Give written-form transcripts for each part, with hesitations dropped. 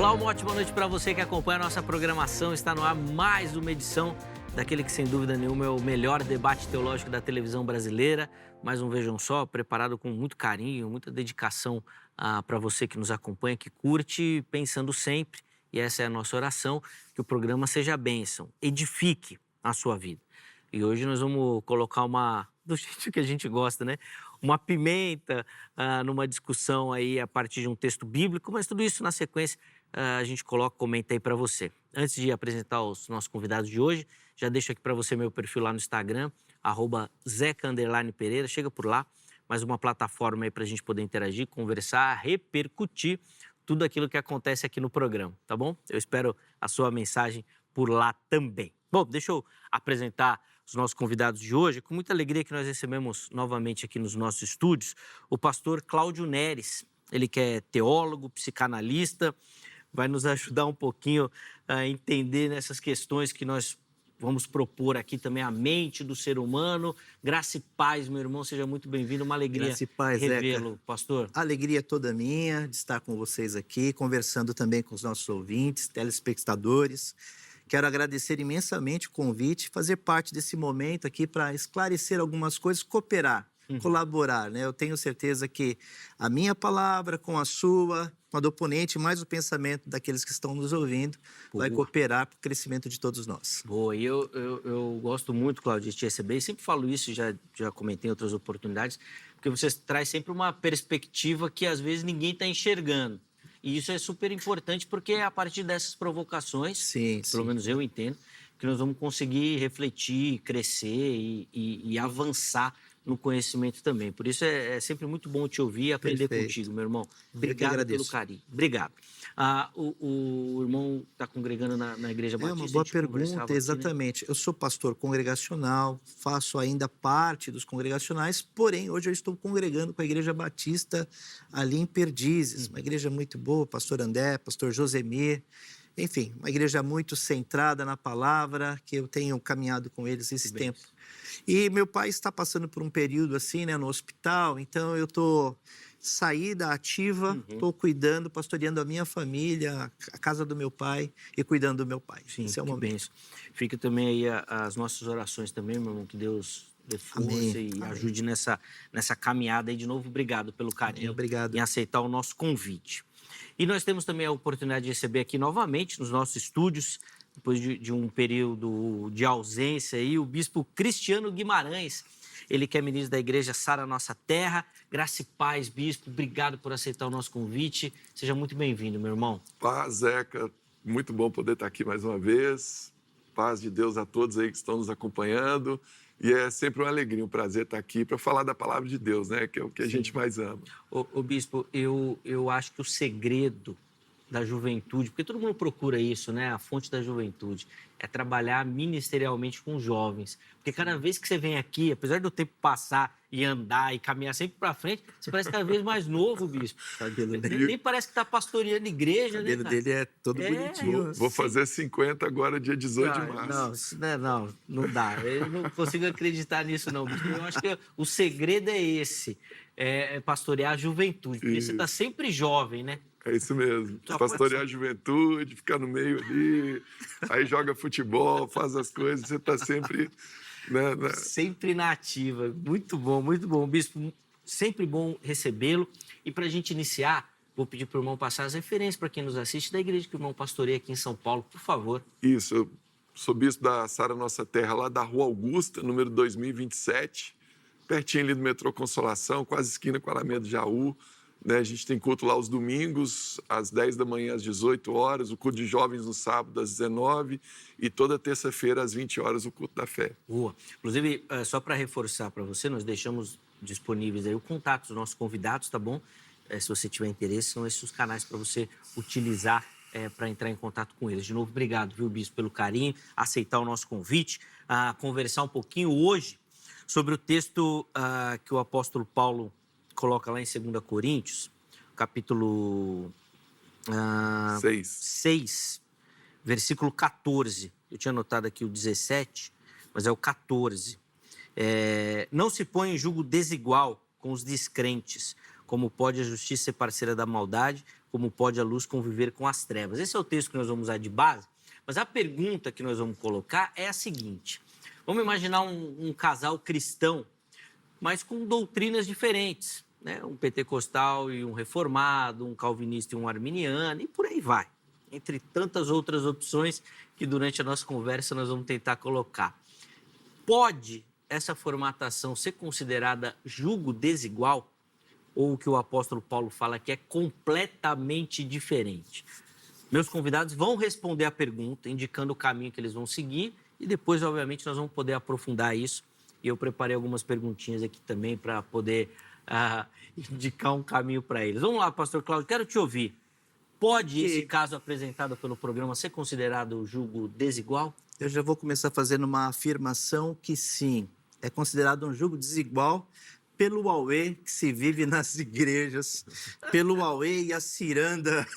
Olá, uma ótima noite para você que acompanha a nossa programação. Está no ar mais uma edição daquele que, sem dúvida nenhuma, é o melhor debate teológico da televisão brasileira. Mais um Vejam Só, preparado com muito carinho, muita dedicação para você que nos acompanha, que curte, pensando sempre, e essa é a nossa oração, que o programa seja bênção, edifique a sua vida. E hoje nós vamos colocar do jeito que a gente gosta, né? Uma pimenta numa discussão aí a partir de um texto bíblico, mas tudo isso na sequência a gente comenta aí para você. Antes de apresentar os nossos convidados de hoje, já deixo aqui para você meu perfil lá no Instagram, @zeca_pereira, chega por lá, mais uma plataforma aí para a gente poder interagir, conversar, repercutir tudo aquilo que acontece aqui no programa, tá bom? Eu espero a sua mensagem por lá também. Bom, deixa eu apresentar os nossos convidados de hoje. Com muita alegria que nós recebemos novamente aqui nos nossos estúdios o pastor Cláudio Neres. Ele que é teólogo, psicanalista, vai nos ajudar um pouquinho a entender nessas questões que nós vamos propor aqui também, a mente do ser humano. Graça e paz, meu irmão, seja muito bem-vindo. Uma alegria Graça e paz, revê-lo, Zeca. pastor. A alegria toda minha de estar com vocês aqui, conversando também com os nossos ouvintes, telespectadores. Quero agradecer imensamente o convite, fazer parte desse momento aqui para esclarecer algumas coisas, cooperar, colaborar, né? Eu tenho certeza que a minha palavra com a sua, com a do oponente, mais o pensamento daqueles que estão nos ouvindo, vai cooperar para o crescimento de todos nós. Boa, e eu gosto muito, Cláudio, de te receber, e sempre falo isso, já comentei em outras oportunidades, porque você traz sempre uma perspectiva que às vezes ninguém está enxergando. E isso é super importante porque é a partir dessas provocações, Sim. pelo menos eu entendo, que nós vamos conseguir refletir, crescer e avançar no conhecimento também. Por isso é sempre muito bom te ouvir e aprender contigo, meu irmão. Obrigado pelo carinho. Obrigado. O irmão está congregando na Igreja Batista? É uma boa pergunta, exatamente. Né? Eu sou pastor congregacional, faço ainda parte dos congregacionais, porém, hoje eu estou congregando com a Igreja Batista ali em Perdizes, uma igreja muito boa, pastor André, pastor Josemir, enfim, uma igreja muito centrada na palavra, que eu tenho caminhado com eles esse tempo. E meu pai está passando por um período assim, né, no hospital, então eu estou saída ativa, estou cuidando, pastoreando a minha família, a casa do meu pai e cuidando do meu pai. Sim, esse é o momento. Bênção. Fica também aí as nossas orações também, meu irmão, que Deus dê força e ajude nessa caminhada aí. De novo, obrigado pelo carinho em aceitar o nosso convite. E nós temos também a oportunidade de receber aqui novamente nos nossos estúdios, depois de um período de ausência aí, o bispo Cristiano Guimarães. Ele que é ministro da Igreja Sara Nossa Terra. Graça e paz, bispo. Obrigado por aceitar o nosso convite. Seja muito bem-vindo, meu irmão. Paz, Zeca. Muito bom poder estar aqui mais uma vez. Paz de Deus a todos aí que estão nos acompanhando. E é sempre uma alegria, um prazer estar aqui para falar da palavra de Deus, né? Que é o que a gente mais ama. Ô bispo, eu acho que o segredo da juventude, porque todo mundo procura isso, né? A fonte da juventude é trabalhar ministerialmente com jovens. Porque cada vez que você vem aqui, apesar do tempo passar e andar e caminhar sempre para frente, você parece cada vez mais novo, bispo. Nem parece que está pastoreando igreja, né? O cabelo dele é todo bonitinho. Vou fazer 50 agora, dia 18 de março. Não dá. Eu não consigo acreditar nisso, não, bispo. Eu acho que o segredo é esse, é pastorear a juventude, porque você está sempre jovem, né? É isso mesmo. Pastorear a juventude, ficar no meio ali, aí joga futebol, faz as coisas, você está sempre... Né? Sempre na ativa. Muito bom, bispo. Sempre bom recebê-lo. E para a gente iniciar, vou pedir para o irmão passar as referências para quem nos assiste da igreja que o irmão pastoreia aqui em São Paulo, por favor. Isso, eu sou bispo da Sara Nossa Terra, lá da Rua Augusta, número 2027, pertinho ali do metrô Consolação, quase esquina com a Alameda de Jaú. Né, a gente tem culto lá aos domingos, às 10 da manhã, às 18 horas, o culto de jovens no sábado, às 19 e toda terça-feira, às 20 horas, o culto da fé. Boa. Inclusive, só para reforçar para você, nós deixamos disponíveis aí o contato dos nossos convidados, tá bom? Se você tiver interesse, são esses os canais para você utilizar para entrar em contato com eles. De novo, obrigado, viu, bispo, pelo carinho, aceitar o nosso convite, conversar um pouquinho hoje sobre o texto que o apóstolo Paulo coloca lá em 2 Coríntios, capítulo 6, versículo 14. Eu tinha anotado aqui o 17, mas é o 14. Não se põe em julgo desigual com os descrentes. Como pode a justiça ser parceira da maldade? Como pode a luz conviver com as trevas? Esse é o texto que nós vamos usar de base, mas a pergunta que nós vamos colocar é a seguinte. Vamos imaginar um casal cristão, mas com doutrinas diferentes, né? Um pentecostal e um reformado, um calvinista e um arminiano, e por aí vai. Entre tantas outras opções que durante a nossa conversa nós vamos tentar colocar. Pode essa formatação ser considerada julgo desigual? Ou o que o apóstolo Paulo fala que é completamente diferente? Meus convidados vão responder a pergunta, indicando o caminho que eles vão seguir, e depois, obviamente, nós vamos poder aprofundar isso. E eu preparei algumas perguntinhas aqui também para poder indicar um caminho para eles. Vamos lá, pastor Cláudio, quero te ouvir. Pode esse caso apresentado pelo programa ser considerado julgo desigual? Eu já vou começar fazendo uma afirmação que sim, é considerado um julgo desigual pelo auê que se vive nas igrejas, pelo auê e a ciranda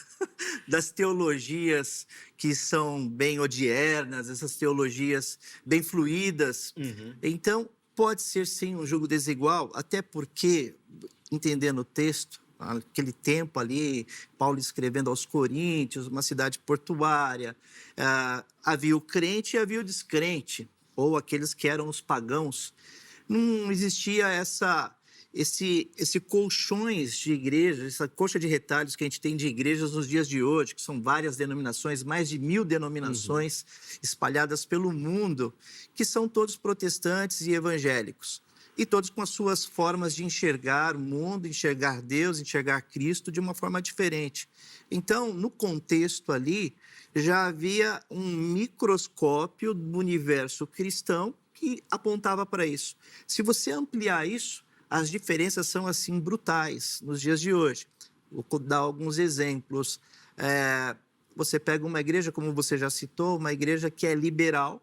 das teologias que são bem odiernas, essas teologias bem fluídas. Então, pode ser sim um julgo desigual, até porque, entendendo o texto, aquele tempo ali, Paulo escrevendo aos Coríntios, uma cidade portuária, havia o crente e havia o descrente, ou aqueles que eram os pagãos. Não existia esse colchões de igrejas, essa coxa de retalhos que a gente tem de igrejas nos dias de hoje, que são várias denominações, mais de 1000 denominações espalhadas pelo mundo, que são todos protestantes e evangélicos. E todos com as suas formas de enxergar o mundo, enxergar Deus, enxergar Cristo de uma forma diferente. Então, no contexto ali, já havia um microscópio do universo cristão que apontava para isso. Se você ampliar isso, as diferenças são, assim, brutais nos dias de hoje. Vou dar alguns exemplos. Você pega uma igreja, como você já citou, uma igreja que é liberal,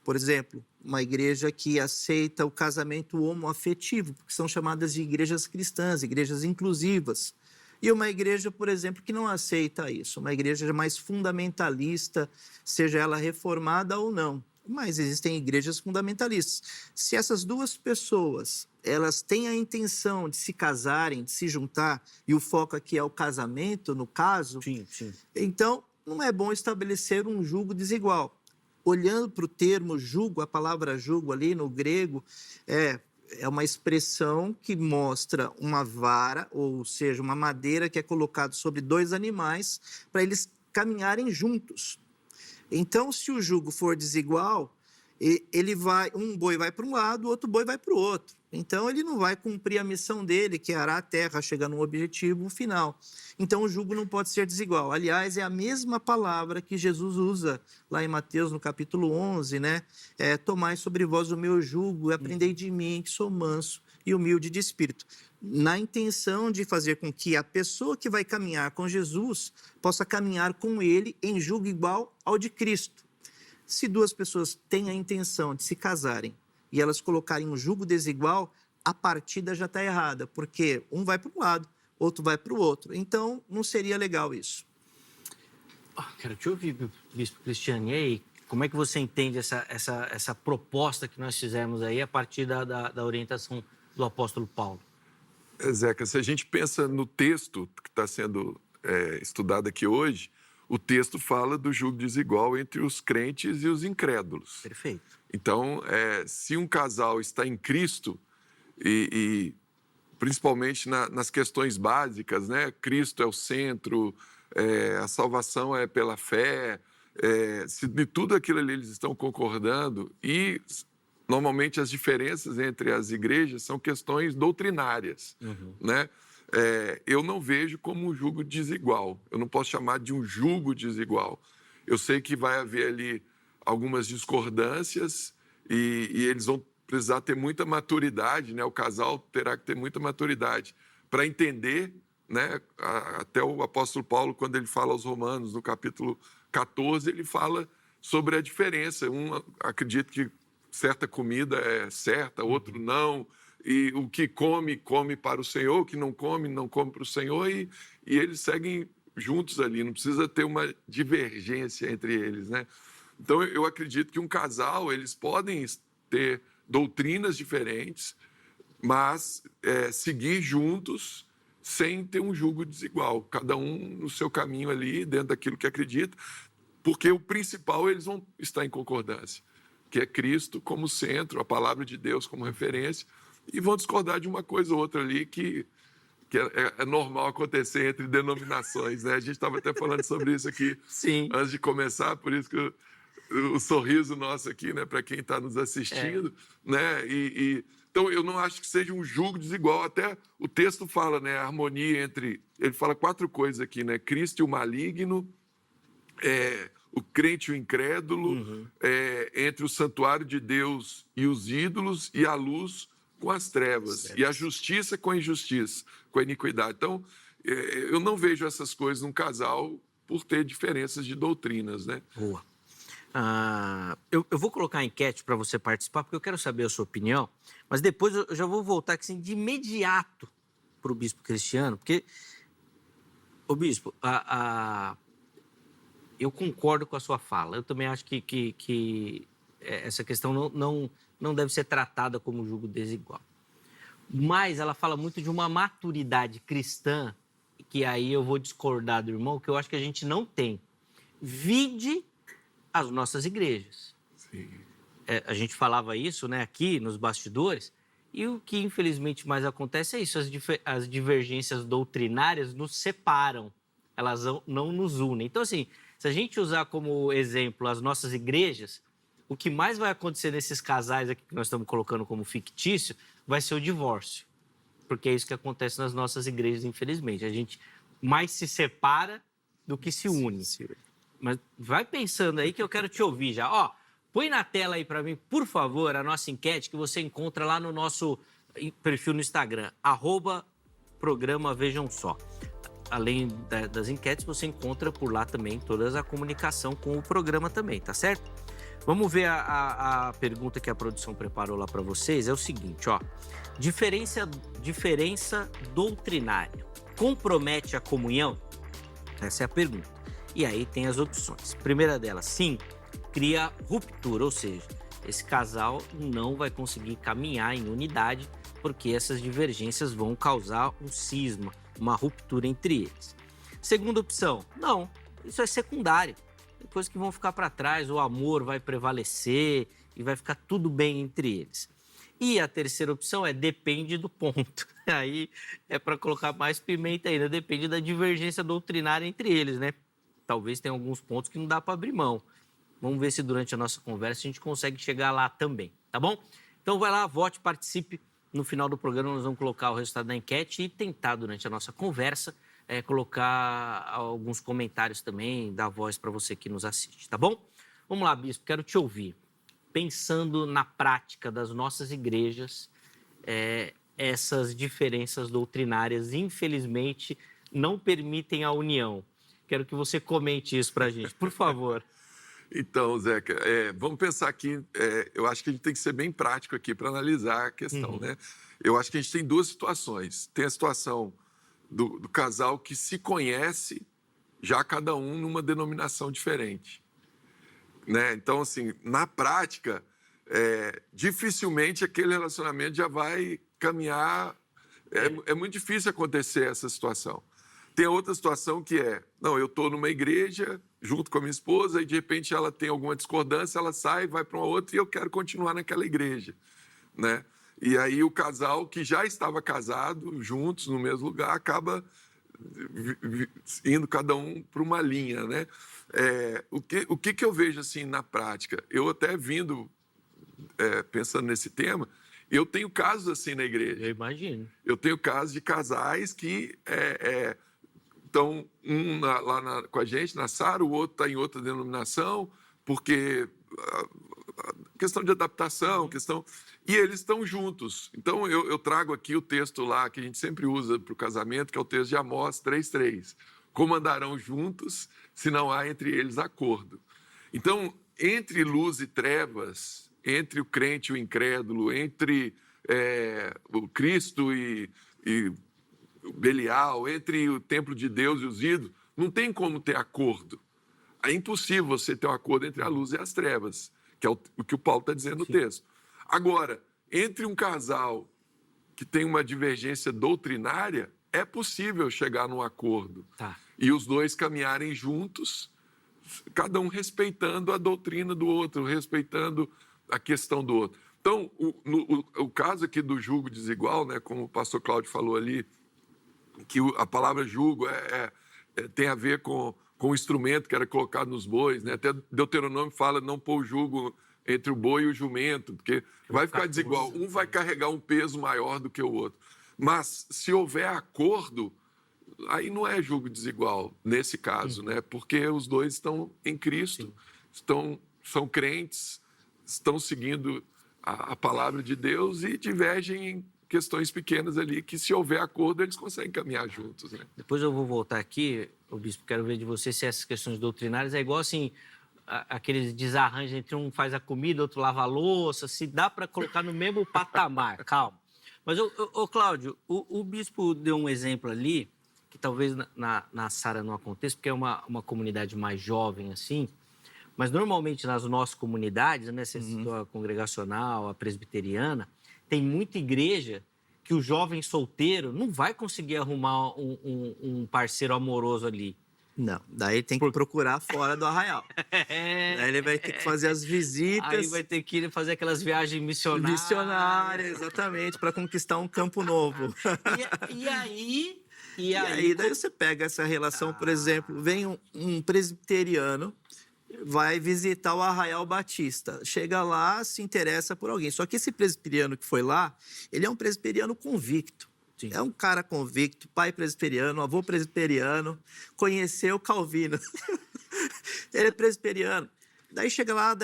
por exemplo, uma igreja que aceita o casamento homoafetivo, porque são chamadas de igrejas cristãs, igrejas inclusivas. E uma igreja, por exemplo, que não aceita isso, uma igreja mais fundamentalista, seja ela reformada ou não. Mas existem igrejas fundamentalistas. Se essas duas pessoas, elas têm a intenção de se casarem, de se juntar, e o foco aqui é o casamento, no caso, Sim. Então não é bom estabelecer um julgo desigual. Olhando para o termo julgo, a palavra julgo ali no grego é uma expressão que mostra uma vara, ou seja, uma madeira que é colocada sobre dois animais para eles caminharem juntos. Então, se o jugo for desigual, um boi vai para um lado, o outro boi vai para o outro. Então, ele não vai cumprir a missão dele, que é arar a terra, chegar num objetivo final. Então, o jugo não pode ser desigual. Aliás, é a mesma palavra que Jesus usa lá em Mateus, no capítulo 11, né? Tomai sobre vós o meu jugo e aprendei de mim, que sou manso e humilde de espírito. Na intenção de fazer com que a pessoa que vai caminhar com Jesus possa caminhar com ele em jugo igual ao de Cristo. Se duas pessoas têm a intenção de se casarem e elas colocarem um jugo desigual, a partida já está errada, porque um vai para um lado, outro vai para o outro. Então, não seria legal isso. Quero te ouvir, Bispo Cristiano. E aí, como é que você entende essa proposta que nós fizemos aí a partir da orientação do apóstolo Paulo? Zeca, se a gente pensa no texto que está sendo estudado aqui hoje, o texto fala do julgo desigual entre os crentes e os incrédulos. Perfeito. Então, se um casal está em Cristo, e principalmente nas questões básicas, né? Cristo é o centro, a salvação é pela fé, se de tudo aquilo ali eles estão concordando, e normalmente as diferenças entre as igrejas são questões doutrinárias, né? Eu não vejo como um julgo desigual. Eu não posso chamar de um julgo desigual. Eu sei que vai haver ali algumas discordâncias e eles vão precisar ter muita maturidade, né? O casal terá que ter muita maturidade para entender, né? Até o apóstolo Paulo, quando ele fala aos Romanos, no capítulo 14, ele fala sobre a diferença. Um acredita que certa comida é certa, outro não. E o que come, come para o Senhor, o que não come para o Senhor, e eles seguem juntos ali, não precisa ter uma divergência entre eles, né? Então, eu acredito que um casal, eles podem ter doutrinas diferentes, mas seguir juntos sem ter um julgo desigual, cada um no seu caminho ali, dentro daquilo que acredita, porque o principal eles vão estar em concordância, que é Cristo como centro, a palavra de Deus como referência, e vão discordar de uma coisa ou outra ali que é normal acontecer entre denominações, né? A gente estava até falando sobre isso aqui Sim. antes de começar, por isso que o sorriso nosso aqui, né, para quem está nos assistindo, né? Então, eu não acho que seja um julgo desigual. Até o texto fala, né, a harmonia entre... Ele fala 4 coisas aqui, né? Cristo e o maligno, o crente e o incrédulo, entre o santuário de Deus e os ídolos, e a luz com as trevas, e a justiça com a injustiça, com a iniquidade. Então, eu não vejo essas coisas num casal por ter diferenças de doutrinas, né? Boa. Eu vou colocar a enquete para você participar, porque eu quero saber a sua opinião, mas depois eu já vou voltar assim, de imediato para o Bispo Cristiano, porque, ô Bispo, eu concordo com a sua fala. Eu também acho que essa questão não deve ser tratada como julgo desigual. Mas ela fala muito de uma maturidade cristã, que aí eu vou discordar do irmão, que eu acho que a gente não tem. Vide as nossas igrejas. Sim. A gente falava isso, né, aqui nos bastidores, e o que infelizmente mais acontece é isso, as divergências doutrinárias nos separam, elas não nos unem. Então, assim, se a gente usar como exemplo as nossas igrejas, o que mais vai acontecer nesses casais aqui que nós estamos colocando como fictício vai ser o divórcio, porque é isso que acontece nas nossas igrejas, infelizmente. A gente mais se separa do que se une. Mas vai pensando aí que eu quero te ouvir já. Ó, põe na tela aí para mim, por favor, a nossa enquete que você encontra lá no nosso perfil no Instagram, @programa Vejam Só. Além das enquetes, você encontra por lá também toda a comunicação com o programa também, tá certo? Vamos ver a pergunta que a produção preparou lá para vocês. É o seguinte, ó. Diferença doutrinária compromete a comunhão? Essa é a pergunta. E aí tem as opções. Primeira delas, sim, cria ruptura, ou seja, esse casal não vai conseguir caminhar em unidade porque essas divergências vão causar um cisma, uma ruptura entre eles. Segunda opção, não, isso é secundário. Coisas que vão ficar para trás, o amor vai prevalecer e vai ficar tudo bem entre eles. E a terceira opção é depende do ponto. Aí é para colocar mais pimenta ainda, depende da divergência doutrinária entre eles, né? Talvez tenha alguns pontos que não dá para abrir mão. Vamos ver se durante a nossa conversa a gente consegue chegar lá também, tá bom? Então vai lá, vote, participe. No final do programa nós vamos colocar o resultado da enquete e tentar durante a nossa conversa colocar alguns comentários também, dar voz para você que nos assiste, tá bom? Vamos lá, Bispo, quero te ouvir. Pensando na prática das nossas igrejas, essas diferenças doutrinárias, infelizmente, não permitem a união. Quero que você comente isso para a gente, por favor. Então, Zeca, vamos pensar aqui, eu acho que a gente tem que ser bem prático aqui para analisar a questão, né? Eu acho que a gente tem 2 situações. Tem a situação do casal que se conhece, já cada um numa denominação diferente, né? Então, assim, na prática, dificilmente aquele relacionamento já vai caminhar. É muito difícil acontecer essa situação. Tem outra situação que não, eu estou numa igreja junto com a minha esposa e, de repente, ela tem alguma discordância, ela sai, vai para uma outra e eu quero continuar naquela igreja, né? E aí o casal que já estava casado, juntos, no mesmo lugar, acaba indo cada um para uma linha, né? O que eu vejo, assim, na prática? Eu até pensando nesse tema, eu tenho casos assim na igreja. Eu imagino. Eu tenho casos de casais que estão lá com a gente, na Sara, o outro está em outra denominação, porque questão de adaptação, e eles estão juntos. Então, eu trago aqui o texto lá que a gente sempre usa para o casamento, que é o texto de Amós 3:3. Como andarão juntos se não há entre eles acordo? Então, entre luz e trevas, entre o crente e o incrédulo, entre o Cristo e o Belial, entre o templo de Deus e os ídolos, não tem como ter acordo. É impossível você ter um acordo entre a luz e as trevas, que é o que o Paulo está dizendo no texto. Agora, entre um casal que tem uma divergência doutrinária, é possível chegar num acordo. Tá. E os dois caminharem juntos, cada um respeitando a doutrina do outro, respeitando a questão do outro. Então, o caso aqui do jugo desigual, né, como o pastor Cláudio falou ali, que a palavra jugo tem a ver com o instrumento que era colocado nos bois, né? Até Deuteronômio fala não pôr o jugo entre o boi e o jumento, porque vai ficar desigual. Um vai carregar um peso maior do que o outro. Mas, se houver acordo, aí não é jugo desigual, nesse caso, né? Porque os dois estão em Cristo, são crentes, estão seguindo a palavra de Deus e divergem em questões pequenas ali, que se houver acordo, eles conseguem caminhar juntos, né? Depois eu vou voltar aqui, bispo, quero ver de você se essas questões doutrinárias é igual assim, aqueles desarranjos entre um faz a comida, outro lava a louça, se dá para colocar no mesmo patamar, calma. Mas, Cláudio, o bispo deu um exemplo ali, que talvez na Sara não aconteça, porque é uma comunidade mais jovem, assim, mas normalmente nas nossas comunidades, né, você citou a congregacional, a presbiteriana, tem muita igreja que o jovem solteiro não vai conseguir arrumar um parceiro amoroso ali. Não, daí tem que procurar fora do arraial. Daí ele vai ter que fazer as visitas. Aí vai ter que ir fazer aquelas viagens missionárias. Missionárias, exatamente, para conquistar um campo novo. E aí, daí você pega essa relação, por exemplo, vem um presbiteriano, vai visitar o Arraial Batista. Chega lá, se interessa por alguém. Só que esse presbiteriano que foi lá, ele é um presbiteriano convicto. Sim. É um cara convicto, pai presbiteriano, avô presbiteriano, conheceu Calvino. Ele é presbiteriano. Daí chega lá,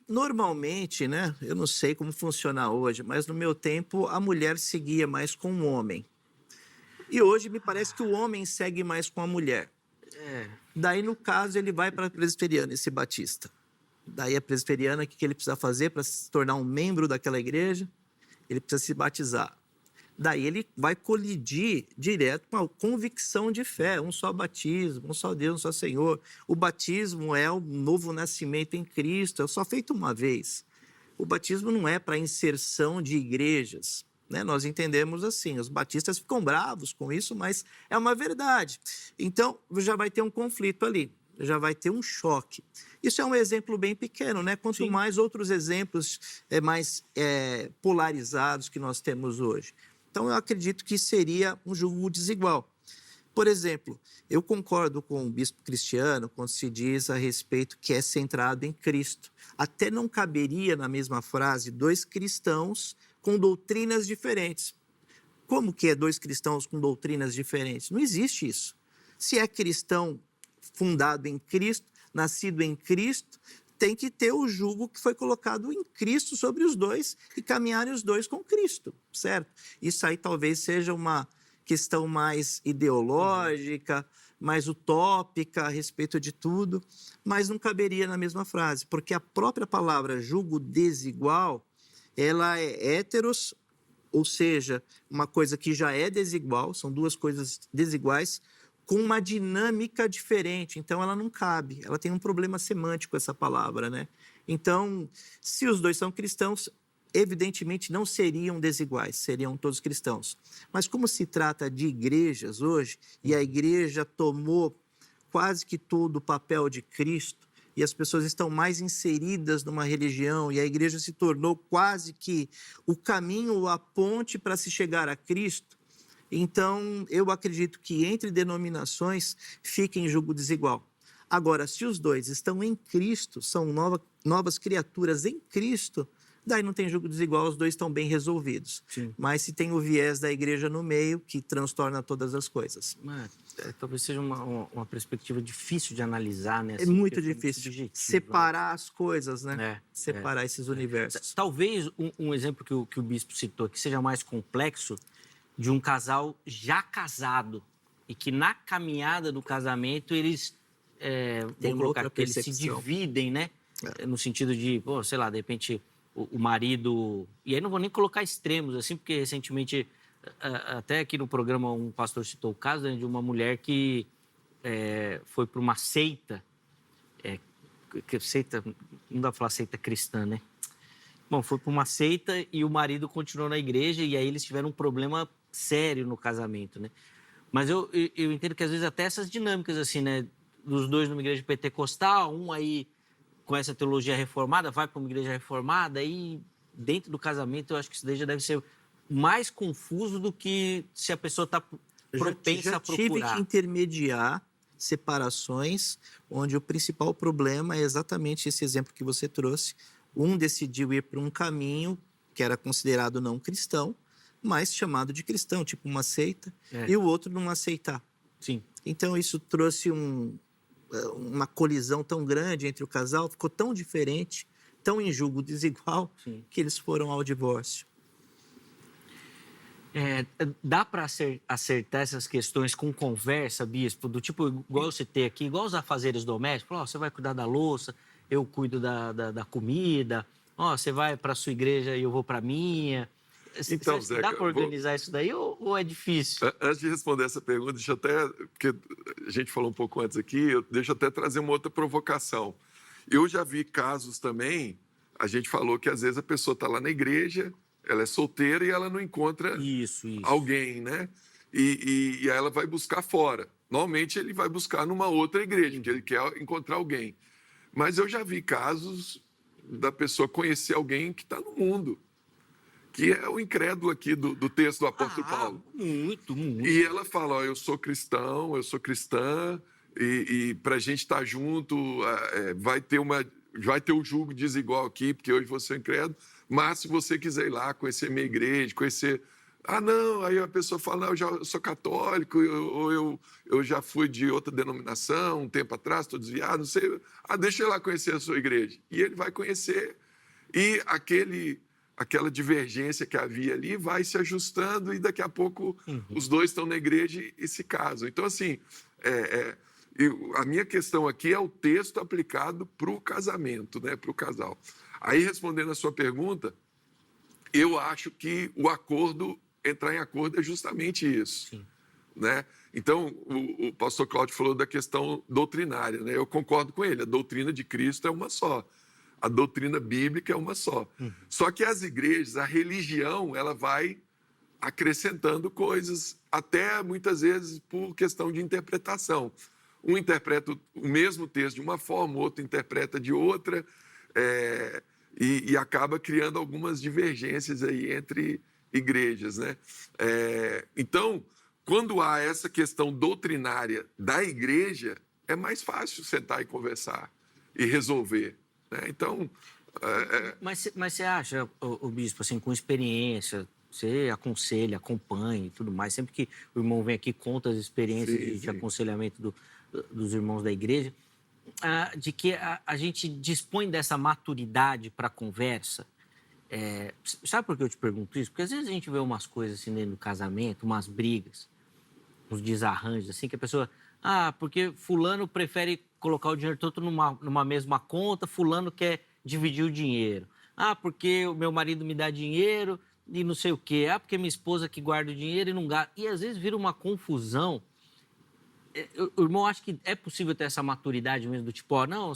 normalmente, né? Eu não sei como funciona hoje, mas no meu tempo a mulher seguia mais com o homem. E hoje me parece que o homem segue mais com a mulher. Daí, no caso, ele vai para a presbiteriana, esse batista. Daí, a presbiteriana, o que ele precisa fazer para se tornar um membro daquela igreja? Ele precisa se batizar. Daí, ele vai colidir direto com a convicção de fé. Um só batismo, um só Deus, um só Senhor. O batismo é o novo nascimento em Cristo, é só feito uma vez. O batismo não é para inserção de igrejas. Né? Nós entendemos assim, os batistas ficam bravos com isso, mas é uma verdade. Então, já vai ter um conflito ali, já vai ter um choque. Isso é um exemplo bem pequeno, né? Quanto Sim. mais outros exemplos mais polarizados que nós temos hoje. Então, eu acredito que seria um jugo desigual. Por exemplo, eu concordo com o bispo Cristiano quando se diz a respeito que é centrado em Cristo. Até não caberia na mesma frase dois cristãos com doutrinas diferentes. Como que é dois cristãos com doutrinas diferentes? Não existe isso. Se é cristão fundado em Cristo, nascido em Cristo, tem que ter o jugo que foi colocado em Cristo sobre os dois e caminharem os dois com Cristo, certo? Isso aí talvez seja uma questão mais ideológica, mais utópica a respeito de tudo, mas não caberia na mesma frase, porque a própria palavra jugo desigual, ela é heteros, ou seja, uma coisa que já é desigual, são duas coisas desiguais, com uma dinâmica diferente, então ela não cabe, ela tem um problema semântico essa palavra, né? Então, se os dois são cristãos, evidentemente não seriam desiguais, seriam todos cristãos. Mas como se trata de igrejas hoje, e a igreja tomou quase que todo o papel de Cristo, e as pessoas estão mais inseridas numa religião, e a igreja se tornou quase que o caminho, a ponte para se chegar a Cristo, então eu acredito que entre denominações fica em jugo desigual. Agora, se os dois estão em Cristo, são novas criaturas em Cristo, daí não tem jugo desigual, os dois estão bem resolvidos. Sim. Mas se tem o viés da igreja no meio, que transtorna todas as coisas. Talvez seja uma perspectiva difícil de analisar, né? É muito difícil separar as coisas, né? Separar esses universos. Talvez um exemplo que o bispo citou, que seja mais complexo, de um casal já casado e que na caminhada do casamento eles, vamos colocar que eles se dividem, né? No sentido de, sei lá, de repente o marido... E aí não vou nem colocar extremos, assim, porque recentemente, até aqui no programa, um pastor citou o caso, né, de uma mulher que foi para uma seita, seita, não dá para falar seita cristã, né? Bom, foi para uma seita e o marido continuou na igreja e aí eles tiveram um problema sério no casamento, né? Mas eu entendo que às vezes até essas dinâmicas, assim, né? Dos dois numa igreja pentecostal, um aí com essa teologia reformada, vai para uma igreja reformada, aí dentro do casamento eu acho que isso daí já deve ser mais confuso do que se a pessoa está propensa a tive procurar. que intermediar separações onde o principal problema é exatamente esse exemplo que você trouxe. Um decidiu ir para um caminho que era considerado não cristão, mas chamado de cristão, tipo uma seita, e o outro não aceitar. Sim. Então isso trouxe uma colisão tão grande entre o casal, ficou tão diferente, tão em julgo desigual, Sim. que eles foram ao divórcio. Dá para acertar essas questões com conversa, bispo? Do tipo, igual eu citei aqui, igual os afazeres domésticos. Você vai cuidar da louça, eu cuido da comida. Você vai para a sua igreja e eu vou para a minha. Então, Zeca, dá para organizar isso daí ou é difícil? Antes de responder essa pergunta, deixa eu até... Porque a gente falou um pouco antes aqui, deixa eu até trazer uma outra provocação. Eu já vi casos também, a gente falou que às vezes a pessoa está lá na igreja, ela é solteira e ela não encontra alguém, né? E aí ela vai buscar fora. Normalmente ele vai buscar numa outra igreja, porque ele quer encontrar alguém. Mas eu já vi casos da pessoa conhecer alguém que está no mundo, que é o incrédulo aqui do texto do apóstolo Paulo. Muito. E ela fala, eu sou cristão, eu sou cristã, e para a gente estar junto, vai ter o julgo desigual aqui, porque hoje você é incrédulo, mas se você quiser ir lá, conhecer minha igreja, conhecer... não, aí a pessoa fala, não, eu sou católico, ou eu já fui de outra denominação um tempo atrás, estou desviado, não sei. Deixa eu ir lá conhecer a sua igreja. E ele vai conhecer, e aquela divergência que havia ali vai se ajustando e daqui a pouco os dois estão na igreja e se casam. Então, assim, a minha questão aqui é o texto aplicado para o casamento, né, para o casal. Aí, respondendo a sua pergunta, eu acho que entrar em acordo é justamente isso. Sim. Né? Então, o pastor Cláudio falou da questão doutrinária, né? Eu concordo com ele, a doutrina de Cristo é uma só. A doutrina bíblica é uma só. Só que as igrejas, a religião, ela vai acrescentando coisas, até muitas vezes por questão de interpretação. Um interpreta o mesmo texto de uma forma, o outro interpreta de outra, e acaba criando algumas divergências aí entre igrejas, né? Então, quando há essa questão doutrinária da igreja, é mais fácil sentar e conversar e resolver. Então... Mas você acha, o bispo, assim, com experiência, você aconselha, acompanha e tudo mais, sempre que o irmão vem aqui, conta as experiências de aconselhamento dos irmãos da igreja, de que a gente dispõe dessa maturidade para a conversa. Sabe por que eu te pergunto isso? Porque às vezes a gente vê umas coisas assim dentro do casamento, umas brigas, uns desarranjos, assim, que a pessoa... porque fulano prefere colocar o dinheiro todo numa mesma conta, fulano quer dividir o dinheiro. Porque o meu marido me dá dinheiro e não sei o quê. Porque minha esposa que guarda o dinheiro e não gasta. E às vezes vira uma confusão. O irmão acha que é possível ter essa maturidade mesmo, do tipo, não,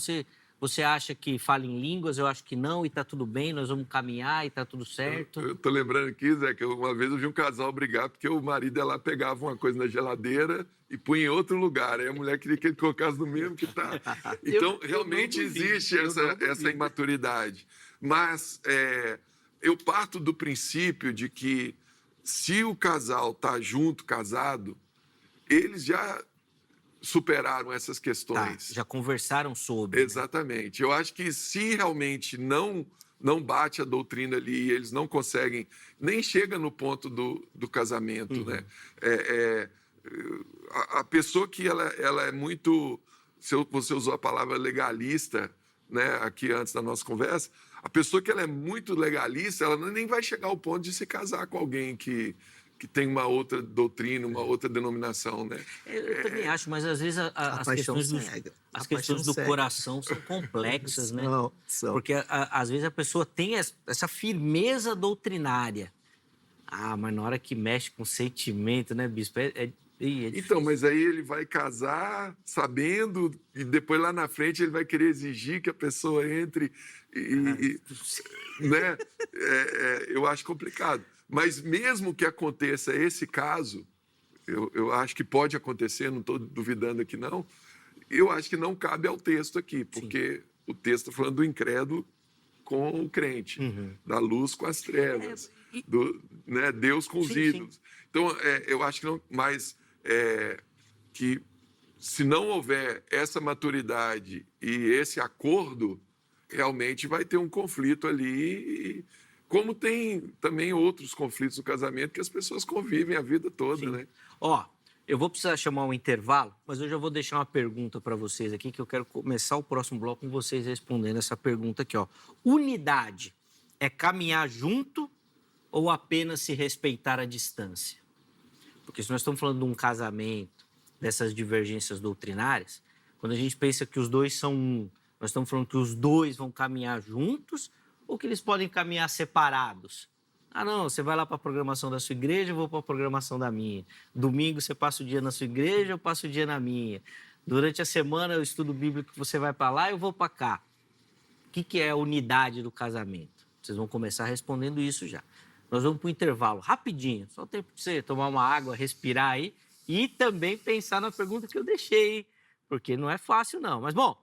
você acha que fala em línguas, eu acho que não, e tá tudo bem, nós vamos caminhar e tá tudo certo. Eu tô lembrando aqui, Zé, que uma vez eu vi um casal brigar porque o marido ela pegava uma coisa na geladeira e punha em outro lugar. Aí a mulher queria que ele colocasse no mesmo que tá. Então, realmente existe essa imaturidade. Mas eu parto do princípio de que se o casal tá junto, casado, eles já superaram essas questões. Já conversaram sobre. Exatamente. Né? Eu acho que se realmente não bate a doutrina ali, eles não conseguem, nem chega no ponto do casamento, né? A pessoa que ela é muito, você usou a palavra legalista, né, aqui antes da nossa conversa, a pessoa que ela é muito legalista, ela nem vai chegar ao ponto de se casar com alguém que tem uma outra doutrina, uma outra denominação, né? Eu também acho, mas às vezes as questões do coração são complexas, né? São. Porque às vezes a pessoa tem essa firmeza doutrinária. Mas na hora que mexe com sentimento, né, bispo? Então, mas aí ele vai casar sabendo e depois lá na frente ele vai querer exigir que a pessoa entre né? Eu acho complicado. Mas mesmo que aconteça esse caso, eu acho que pode acontecer, não estou duvidando aqui não, eu acho que não cabe ao texto aqui, porque o texto está falando do incrédulo com o crente, da luz com as trevas, né, Deus com os ídolos. Então, eu acho que não, mas que se não houver essa maturidade e esse acordo, realmente vai ter um conflito ali, como tem também outros conflitos no casamento que as pessoas convivem a vida toda, né? Ó, eu vou precisar chamar um intervalo, mas eu já vou deixar uma pergunta para vocês aqui, que eu quero começar o próximo bloco com vocês respondendo essa pergunta aqui, ó. Unidade é caminhar junto ou apenas se respeitar à distância? Porque se nós estamos falando de um casamento, dessas divergências doutrinárias, quando a gente pensa que os dois são um, nós estamos falando que os dois vão caminhar juntos ou que eles podem caminhar separados? Ah, não, você vai lá para a programação da sua igreja, eu vou para a programação da minha. Domingo você passa o dia na sua igreja, eu passo o dia na minha. Durante a semana eu estudo bíblico, você vai para lá, eu vou para cá. O que é a unidade do casamento? Vocês vão começar respondendo isso já. Nós vamos para o intervalo, rapidinho, só o tempo de você tomar uma água, respirar aí e também pensar na pergunta que eu deixei, porque não é fácil não. Mas, bom,